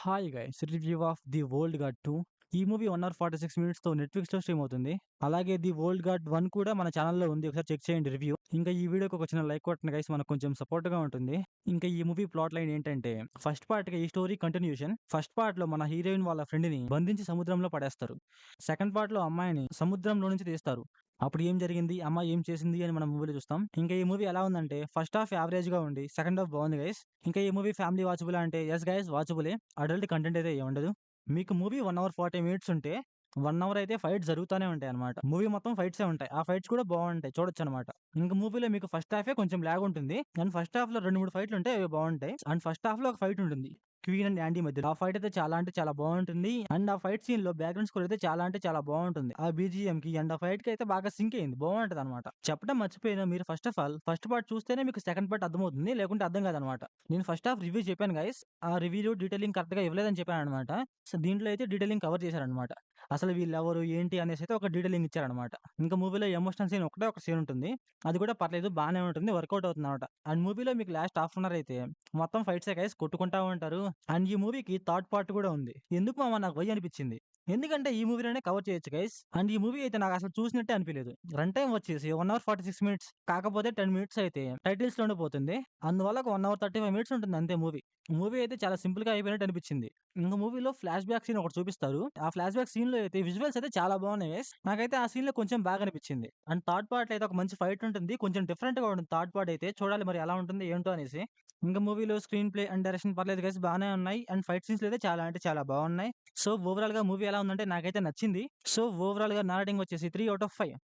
Hi guys review of the World Guard 2. ఈ movie 1 hour 46 మినిట్స్‌తో నెట్‌ఫ్లిక్స్‌లో stream అవుతుంది. అలాగే ది వరల్డ్ గార్డ్ 1 కూడా మన ఛానెల్‌లో ఉంది. ఒకసారి చెక్ చేయండి రివ్యూ. ఇంకా ఈ వీడియోకి ఒక చిన్న లైక్ కొట్టండి గైస్, మనకు కొంచెం సపోర్ట్‌గా ఉంటుంది. ఇంకా ఈ మూవీ ప్లాట్ లైన్ ఏంటంటే, ఫస్ట్ పార్ట్‌కి ఈ స్టోరీ కంటిన్యూషన్. ఫస్ట్ పార్ట్‌లో మన హీరోయిన్ వాళ్ళ ఫ్రెండ్‌ని బంధించి సముద్రంలో పడేస్తారు. సెకండ్ పార్ట్‌లో అమ్మాయిని సముద్రంలో నుంచి తీస్తారు. అప్పుడు ఏం జరిగింది? అమ్మాయి ఏం చేసింది? అని మనం మూవీలో చూస్తాం. ఇంకా ఈ మూవీ ఎలా ఉందంటే, ఫస్ట్ హాఫ్ యావరేజ్‌గా ఉండి, సెకండ్ హాఫ్ బాగుంది గైస్. ఇంకా ఈ మూవీ ఫ్యామిలీ వాచబులా అంటే, యెస్ గైస్ వాచబులే. అడల్ట్ కంటెంట్ అయితే ఏముండదు. మీకు మూవీ 1 అవర్ 40 మినిట్స్ ఉంటే, 1 అవర్ అయితే ఫైట్స్ జరుగుతానే ఉంటాయన్నమాట. మూవీ మొత్తం ఫైట్సే ఉంటాయి. ఆ ఫైట్స్ కూడా బావుంటాయి. చూడొచ్చనమాట. ఇంక మూవీలో మీకు ఫస్ట్ హాఫే కొంచెం లాగ్ ఉంటుంది. అండ్ ఫస్ట్ హాఫ్‌లో 2, 3 ఫైట్లుంటాయి. అవి బావుంటాయి. అండ్ ఫస్ట్ హాఫ్‌లో ఒక ఫైట్ ఉంటుంది. క్వీన్ అండ్ యాండీ మధ్యలో. ఆ ఫైట్ అయితే చాలా అంటే చాలా బావుంటుంది. అండ్ ఆ ఫైట్ సీన్‌లో బ్యాక్‌గ్రౌండ్ స్కోర్ అయితే చాలా అంటే చాలా బావుంటుంది. ఆ బీజీఎంకి అండ్ ఆ ఫైట్‌కి అయితే బాగా సింక్ అయింది. బావుంటదనమాట. చెప్పడం మర్చిపోయాను. మీరు first of all first part చూస్తేనే మీకు సెకండ్ పార్ట్ అర్థమవుతుంది. లేకుంటే అర్థం కాదనమాట. నేను ఫస్ట్ హాఫ్ రివ్యూ చెప్పాను గైస్. ఆ రివ్యూలో డీటెయిలింగ్ కరెక్ట్‌గా ఇవ్వలేదని చెప్పాననమాట. సో, దీంట్లో అయితే డీటెయిలింగ్ కవర్ చేశారనమాట. అసలు వీళ్ళెవరు, ఏంటి అనేసైతే ఒక డీటెయిలింగ్ ఇచ్చారనమాట. ఇంకా మూవీలో ఎమోషనల్ సీన్ ఒకటే ఒక సీన్ ఉంటుంది. అది కూడా పర్లేదు బానే ఉంటుంది. వర్కౌట్ అవుతుందనమాట. అండ్ మూవీలో మీకు లాస్ట్ హాఫ్ అన్ అవర్ అయితే మొత్తం ఫైట్సే గైస్, కొట్టుకుంటా ఉంటారు. అండ్ ఈ మూవీకి థర్డ్ పార్ట్ కూడా ఉంది. ఎందుకు మామ నాకు వై అనిపించింది. ఎందుకంటే ఈ మూవీలోనే కవర్ చేయొచ్చు గైస్. అండ్ ఈ మూవీ అయితే నాకసలు చూసినట్టే అనిపియలేదు. రన్ టైమ్ వచ్చేసి 1 అవర్ 46 మినిట్స్. కాకపోతే 10 మినిట్స్ అయితే టైటిల్స్‌లోనే పోతుంది. అందువల్ల ఒక 1 అవర్ 35 మినిట్స్ ఉంటుంది అంతే మూవీ. మూవీ అయితే చాలా సింపుల్‌గా అయిపోయినట్టు అనిపించింది. ఇంక మూవీలో ఫ్లాష్ బ్యాక్ సీన్ ఒకటి చూపిస్తారు. ఆ ఫ్లాష్ బ్యాక్ సీన్‌లో అయితే విజువల్స్ అయితే చాలా బాగున్నాయి గైస్. నాకైతే ఆ సీన్‌లో కొంచెం బాగా అనిపించింది. అండ్ థర్డ్ పార్ట్‌లో అయితే ఒక మంచి ఫైట్ ఉంటుంది. కొంచెం డిఫరెంట్‌గా ఉంటుంది థర్డ్ పార్ట్ అయితే. చూడాలి మరి ఎలా ఉంటుంది ఏంటో అనేసి. ఇంక మూవీలో స్క్రీన్ ప్లే అండ్ డైరెక్షన్ పర్లేదు గైస్, బానే ఉన్నాయి. అండ్ ఫైట్ సీన్స్ అయితే చాలా అంటే చాలా బాగున్నాయి. సో, ఓవరాల్‌గా మూవీ ఎలా ఉందంటే నాకైతే నచ్చింది. సో, ఓవరాల్‌గా నా రేటింగ్ వచ్చేసి 3 ఔట్ ఆఫ్ 5.